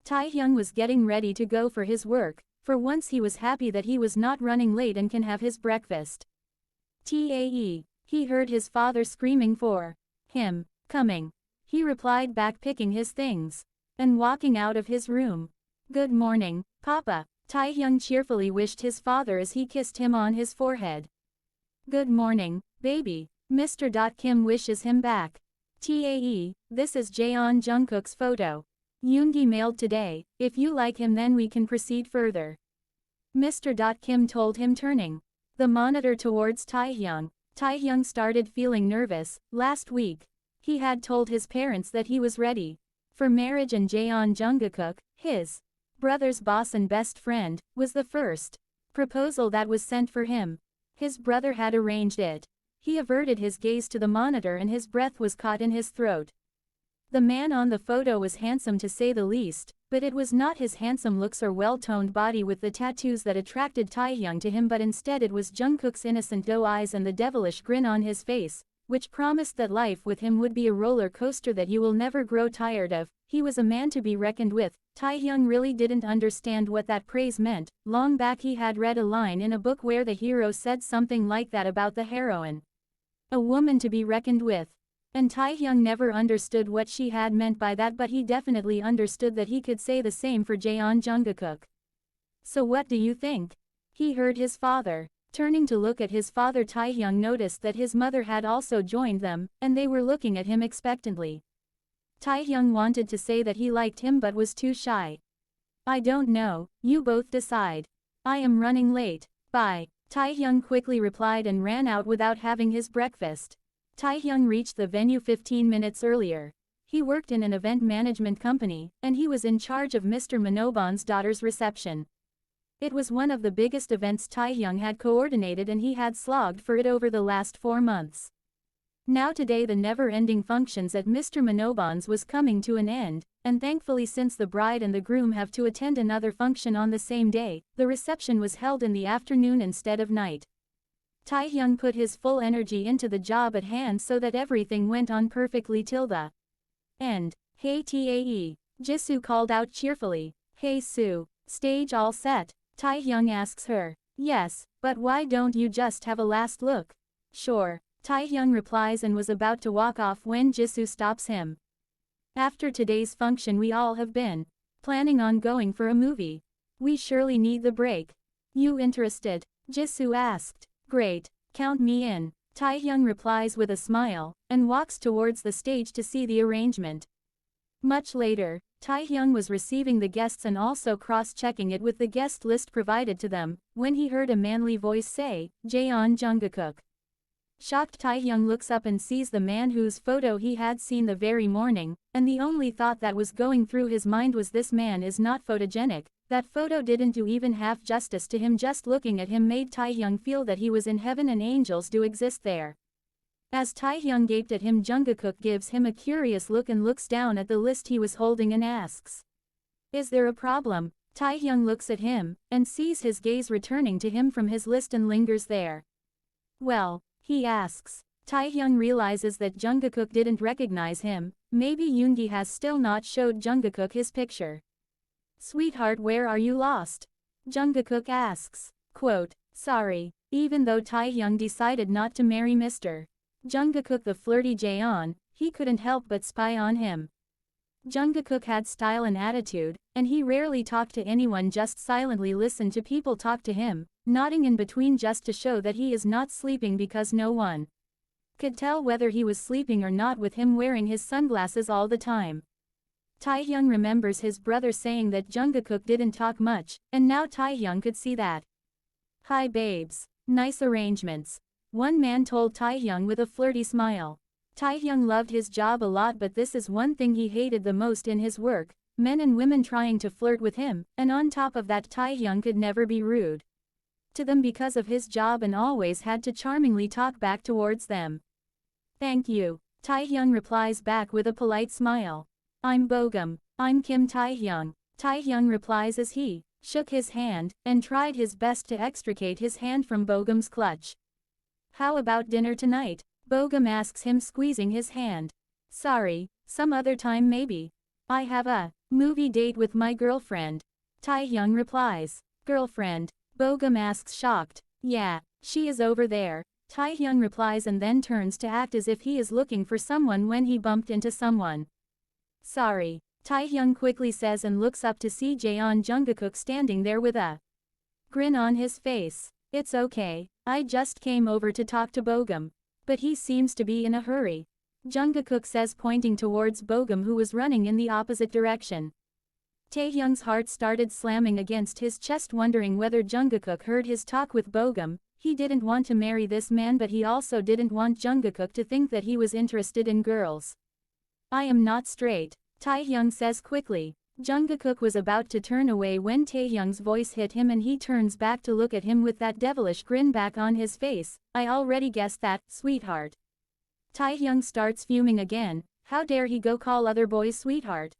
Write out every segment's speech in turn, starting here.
Taehyung was getting ready to go for his work. For once he was happy that he was not running late and can have his breakfast. He heard his father screaming for him. Coming. He replied back, picking his things and walking out of his room. Good morning, Papa. Taehyung cheerfully wished his father as he kissed him on his forehead. Good morning, baby. Mr. Kim wishes him back. This is Jaeon Jungkook's photo. Yoongi mailed today. If you like him then we can proceed further. Mr. Kim told him, turning the monitor towards Taehyung. Taehyung started feeling nervous. Last week, he had told his parents that he was ready for marriage, and Jaeon Jungkook, his brother's boss and best friend, was the first proposal that was sent for him. His brother had arranged it. He averted his gaze to the monitor and his breath was caught in his throat. The man on the photo was handsome to say the least, but it was not his handsome looks or well-toned body with the tattoos that attracted Taehyung to him, but instead it was Jungkook's innocent doe eyes and the devilish grin on his face, which promised that life with him would be a roller coaster that you will never grow tired of. He was a man to be reckoned with. Taehyung really didn't understand what that praise meant. Long back he had read a line in a book where the hero said something like that about the heroine. A woman to be reckoned with. And Taehyung never understood what she had meant by that, but he definitely understood that he could say the same for Jaeon Jungkook. So what do you think? He heard his father. Turning to look at his father, Taehyung noticed that his mother had also joined them, and they were looking at him expectantly. Taehyung wanted to say that he liked him but was too shy. I don't know, you both decide. I am running late. Bye. Taehyung quickly replied and ran out without having his breakfast. Taehyung reached the venue 15 minutes earlier. He worked in an event management company, and he was in charge of Mr. Manobon's daughter's reception. It was one of the biggest events Taehyung had coordinated, and he had slogged for it over the last 4 months. Now today the never-ending functions at Mr. Manobon's was coming to an end, and thankfully, since the bride and the groom have to attend another function on the same day, the reception was held in the afternoon instead of night. Taehyung put his full energy into the job at hand so that everything went on perfectly till the end. Hey Jisoo called out cheerfully. Hey Soo, stage all set? Taehyung asks her. Yes, but why don't you just have a last look? Sure. Taehyung replies and was about to walk off when Jisoo stops him. After today's function we all have been planning on going for a movie. We surely need the break. You interested? Jisoo asked. Great, count me in. Taehyung replies with a smile, and walks towards the stage to see the arrangement. Much later, Taehyung was receiving the guests and also cross-checking it with the guest list provided to them, when he heard a manly voice say, Jaeon Jungkook. Shocked, Taehyung looks up and sees the man whose photo he had seen the very morning, and the only thought that was going through his mind was, this man is not photogenic. That photo didn't do even half justice to him. Just looking at him made Taehyung feel that he was in heaven and angels do exist there. As Taehyung gaped at him, Jungkook gives him a curious look and looks down at the list he was holding and asks, is there a problem? Taehyung looks at him, and sees his gaze returning to him from his list and lingers there. Well, he asks. Taehyung realizes that Jungkook didn't recognize him. Maybe Yoongi has still not showed Jungkook his picture. Sweetheart, where are you lost? Jungkook asks. Quote, sorry. Even though Taehyung decided not to marry Mr. Jungkook the flirty Jaeon, he couldn't help but spy on him. Jungkook had style and attitude, and he rarely talked to anyone, just silently listened to people talk to him, nodding in between just to show that he is not sleeping, because no one could tell whether he was sleeping or not with him wearing his sunglasses all the time. Taehyung remembers his brother saying that Jungkook didn't talk much, and now Taehyung could see that. Hi babes. Nice arrangements. One man told Taehyung with a flirty smile. Taehyung loved his job a lot, but this is one thing he hated the most in his work, men and women trying to flirt with him, and on top of that Taehyung could never be rude to them because of his job and always had to charmingly talk back towards them. Thank you. Taehyung replies back with a polite smile. I'm Bogum. I'm Kim Taehyung. Taehyung replies as he shook his hand, and tried his best to extricate his hand from Bogum's clutch. How about dinner tonight? Bogum asks him, squeezing his hand. Sorry, some other time maybe. I have a Movie date with my girlfriend. Taehyung replies. Girlfriend. Bogum asks shocked. Yeah, she is over there. Taehyung replies and then turns to act as if he is looking for someone when he bumped into someone. Sorry. Taehyung quickly says and looks up to see Jaeon Jungkook standing there with a grin on his face. It's okay, I just came over to talk to Bogum. But he seems to be in a hurry. Jungkook says, pointing towards Bogum, who was running in the opposite direction. Taehyung's heart started slamming against his chest, wondering whether Jungkook heard his talk with Bogum. He didn't want to marry this man, but he also didn't want Jungkook to think that he was interested in girls. I am not straight, Taehyung says quickly. Jungkook was about to turn away when Taehyung's voice hit him, and he turns back to look at him with that devilish grin back on his face. I already guessed that, sweetheart. Taehyung starts fuming again. How dare he go call other boys sweetheart?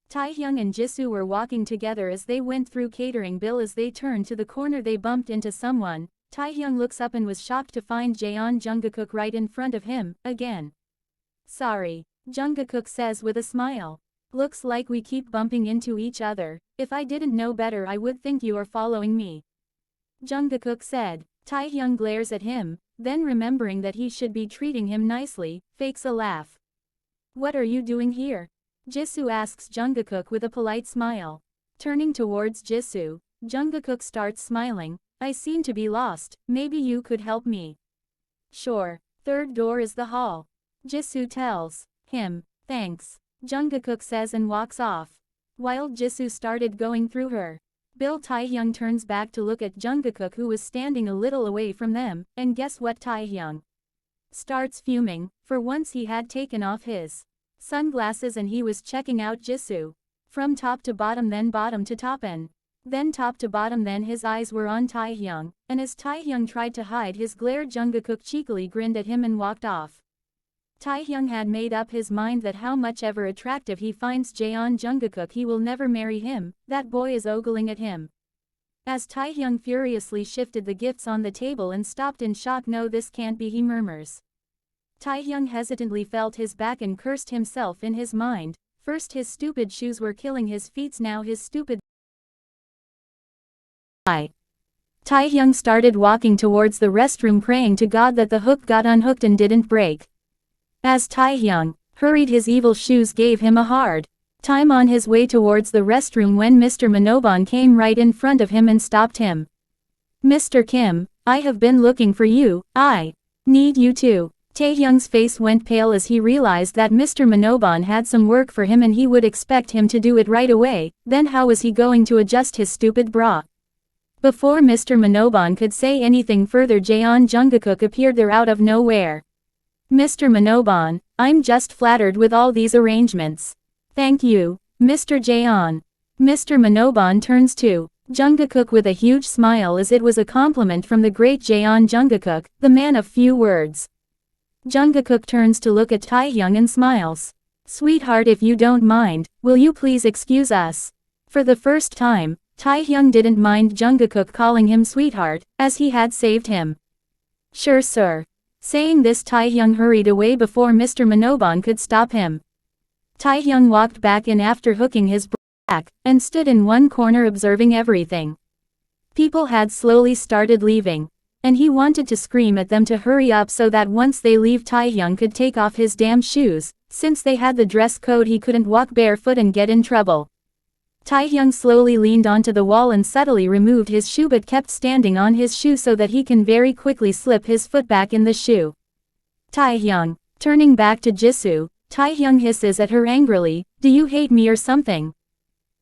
Taehyung and Jisoo were walking together as they went through catering bill. As they turned to the corner, they bumped into someone. Taehyung looks up and was shocked to find Jaeon Jungkook right in front of him, again. Sorry, Jungkook says with a smile. Looks like we keep bumping into each other. If I didn't know better, I would think you are following me. Jungkook said. Taehyung glares at him, then remembering that he should be treating him nicely, fakes a laugh. What are you doing here? Jisoo asks Jungkook with a polite smile. Turning towards Jisoo, Jungkook starts smiling. I seem to be lost, maybe you could help me. Sure, third door is the hall. Jisoo tells him, thanks. Jungkook says and walks off. While Jisoo started going through her bill, Taehyung turns back to look at Jungkook, who was standing a little away from them, and guess what? Taehyung starts fuming. For once he had taken off his sunglasses and he was checking out Jisoo. From top to bottom, then bottom to top, and then top to bottom. Then his eyes were on Taehyung, and as Taehyung tried to hide his glare, Jungkook cheekily grinned at him and walked off. Taehyung had made up his mind that how much ever attractive he finds Jaeon Jungkook, he will never marry him. That boy is ogling at him. As Taehyung furiously shifted the gifts on the table and stopped in shock. No, this can't be, he murmurs. Taehyung hesitantly felt his back and cursed himself in his mind. First his stupid shoes were killing his feet, now his stupid eye. Taehyung started walking towards the restroom, praying to God that the hook got unhooked and didn't break. As Taehyung hurried, his evil shoes gave him a hard time on his way towards the restroom when Mr. Manobon came right in front of him and stopped him. Mr. Kim, I have been looking for you. I need you too. Taehyung's face went pale as he realized that Mr. Manobon had some work for him and he would expect him to do it right away. Then how was he going to adjust his stupid bra? Before Mr. Manobon could say anything further, Jaeon Jungkook appeared there out of nowhere. Mr. Manobon, I'm just flattered with all these arrangements. Thank you, Mr. Jaeon. Mr. Manobon turns to Jungkook with a huge smile, as it was a compliment from the great Jaeon Jungkook, the man of few words. Jungkook turns to look at Taehyung and smiles. Sweetheart, if you don't mind, will you please excuse us? For the first time, Taehyung didn't mind Jungkook calling him sweetheart, as he had saved him. Sure, sir. Saying this, Taehyung hurried away before Mr. Manobon could stop him. Taehyung walked back in after hooking his back, and stood in one corner observing everything. People had slowly started leaving, and he wanted to scream at them to hurry up so that once they leave, Taehyung could take off his damn shoes. Since they had the dress code, he couldn't walk barefoot and get in trouble. Taehyung slowly leaned onto the wall and subtly removed his shoe, but kept standing on his shoe so that he can very quickly slip his foot back in the shoe. Taehyung. Turning back to Jisoo, Taehyung hisses at her angrily, do you hate me or something?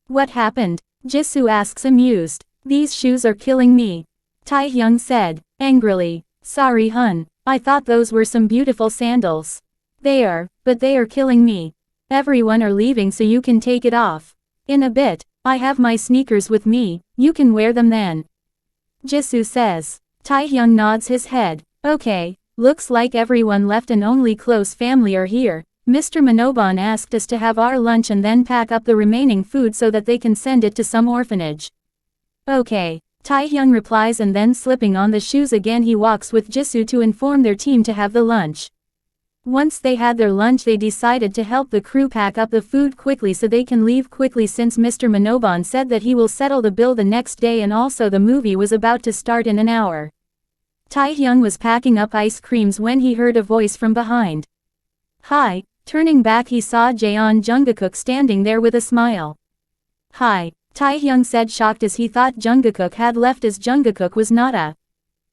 What happened? Jisoo asks, amused. These shoes are killing me. Taehyung said, angrily. Sorry hun, I thought those were some beautiful sandals. They are, but they are killing me. Everyone are leaving so you can take it off. In a bit, I have my sneakers with me, you can wear them then. Jisoo says. Taehyung nods his head. Okay, looks like everyone left and only close family are here. Mr. Manobon asked us to have our lunch and then pack up the remaining food so that they can send it to some orphanage. Okay, Taehyung replies, and then slipping on the shoes again he walks with Jisoo to inform their team to have the lunch. Once they had their lunch, they decided to help the crew pack up the food quickly so they can leave quickly, since Mr. Manobon said that he will settle the bill the next day, and also the movie was about to start in an hour. Taehyung was packing up ice creams when he heard a voice from behind. "Hi." Turning back, he saw Jaeon Jungkook standing there with a smile. "Hi," Taehyung said, shocked as he thought Jungkook had left, as Jungkook was not a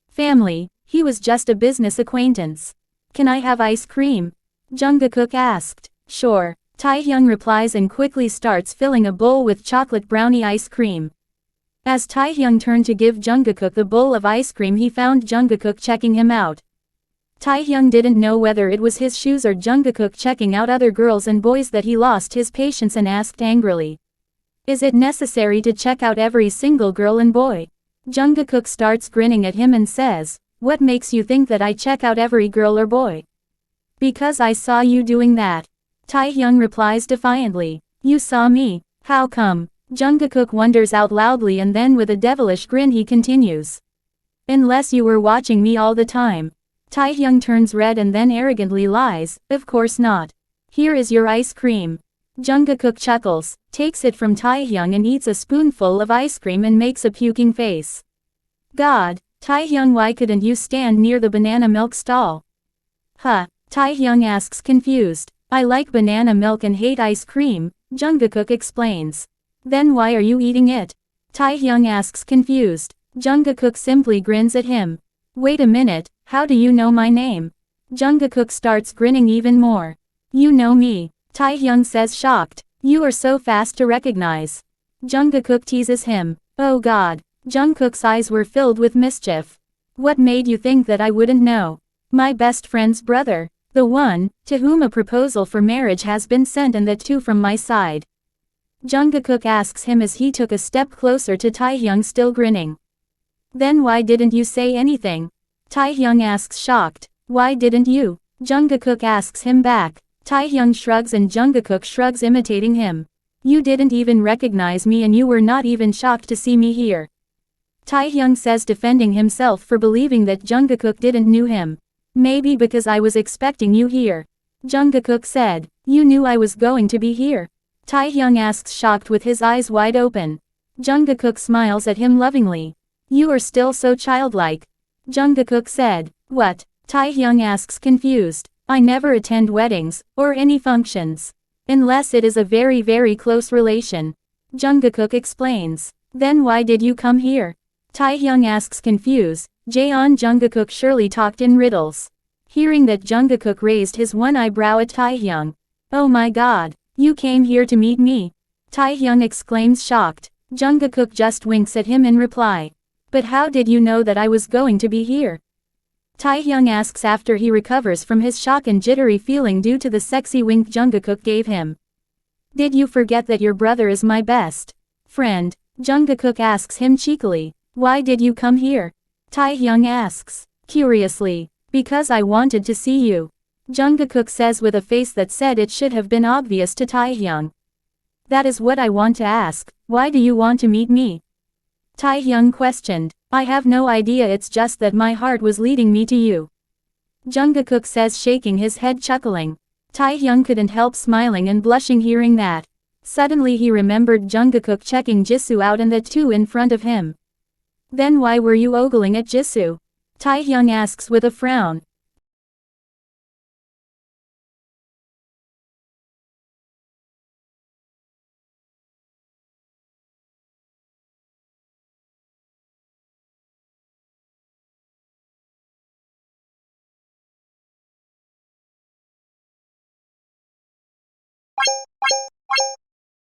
family, he was just a business acquaintance. "Can I have ice cream?" Jungkook asked. "Sure," Taehyung replies and quickly starts filling a bowl with chocolate brownie ice cream. As Taehyung turned to give Jungkook the bowl of ice cream, he found Jungkook checking him out. Taehyung didn't know whether it was his shoes or Jungkook checking out other girls and boys that he lost his patience and asked angrily, "Is it necessary to check out every single girl and boy?" Jungkook starts grinning at him and says, "What makes you think that I check out every girl or boy?" "Because I saw you doing that." Taehyung replies defiantly. "You saw me? How come?" Jungkook wonders out loudly, and then with a devilish grin he continues, "Unless you were watching me all the time." Taehyung turns red and then arrogantly lies, "Of course not. Here is your ice cream." Jungkook chuckles, takes it from Taehyung and eats a spoonful of ice cream and makes a puking face. "God, Taehyung, why couldn't you stand near the banana milk stall?" "Huh?" Taehyung asks, confused. "I like banana milk and hate ice cream," Jungkook explains. "Then why are you eating it?" Taehyung asks, confused. Jungkook simply grins at him. "Wait a minute, how do you know my name?" Jungkook starts grinning even more. "You know me," Taehyung says, shocked. "You are so fast to recognize." Jungkook teases him. "Oh God." Jungkook's eyes were filled with mischief. "What made you think that I wouldn't know?" "My best friend's brother. The one to whom a proposal for marriage has been sent, and that too from my side." Jungkook asks him as he took a step closer to Taehyung, still grinning. "Then why didn't you say anything?" Taehyung asks, shocked. "Why didn't you?" Jungkook asks him back. Taehyung shrugs and Jungkook shrugs, imitating him. "You didn't even recognize me, and you were not even shocked to see me here." Taehyung says, defending himself for believing that Jungkook didn't knew him. "Maybe because I was expecting you here." Jungkook said. "You knew I was going to be here?" Taehyung asks, shocked with his eyes wide open. Jungkook smiles at him lovingly. "You are still so childlike." Jungkook said. "What?" Taehyung asks, confused. "I never attend weddings, or any functions. Unless it is a very very close relation." Jungkook explains. "Then why did you come here?" Taehyung asks, confused. Jaeon Jungkook surely talked in riddles. Hearing that, Jungkook raised his one eyebrow at Taehyung. "Oh my God, you came here to meet me?" Taehyung exclaims, shocked. Jungkook just winks at him in reply. "But how did you know that I was going to be here?" Taehyung asks after he recovers from his shock and jittery feeling due to the sexy wink Jungkook gave him. "Did you forget that your brother is my best friend?" Jungkook asks him cheekily. "Why did you come here?" Taehyung asks, curiously. "Because I wanted to see you," Jungkook says with a face that said it should have been obvious to Taehyung. "That is what I want to ask, why do you want to meet me?" Taehyung questioned. "I have no idea, it's just that my heart was leading me to you," Jungkook says, shaking his head, chuckling. Taehyung couldn't help smiling and blushing hearing that. Suddenly he remembered Jungkook checking Jisoo out, and that too in front of him. "Then why were you ogling at Jisoo?" Taehyung asks with a frown.